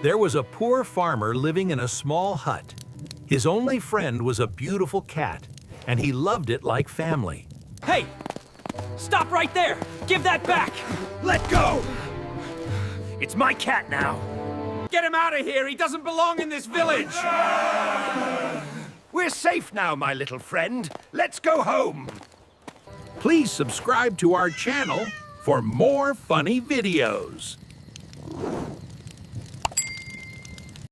There was a poor farmer living in a small hut. His only friend was a beautiful cat, and he loved it like family. Hey! Stop right there! Give that back! Let go! It's my cat now. Get him out of here! He doesn't belong in this village! We're safe now, my little friend. Let's go home. Please subscribe to our channel for more funny videos.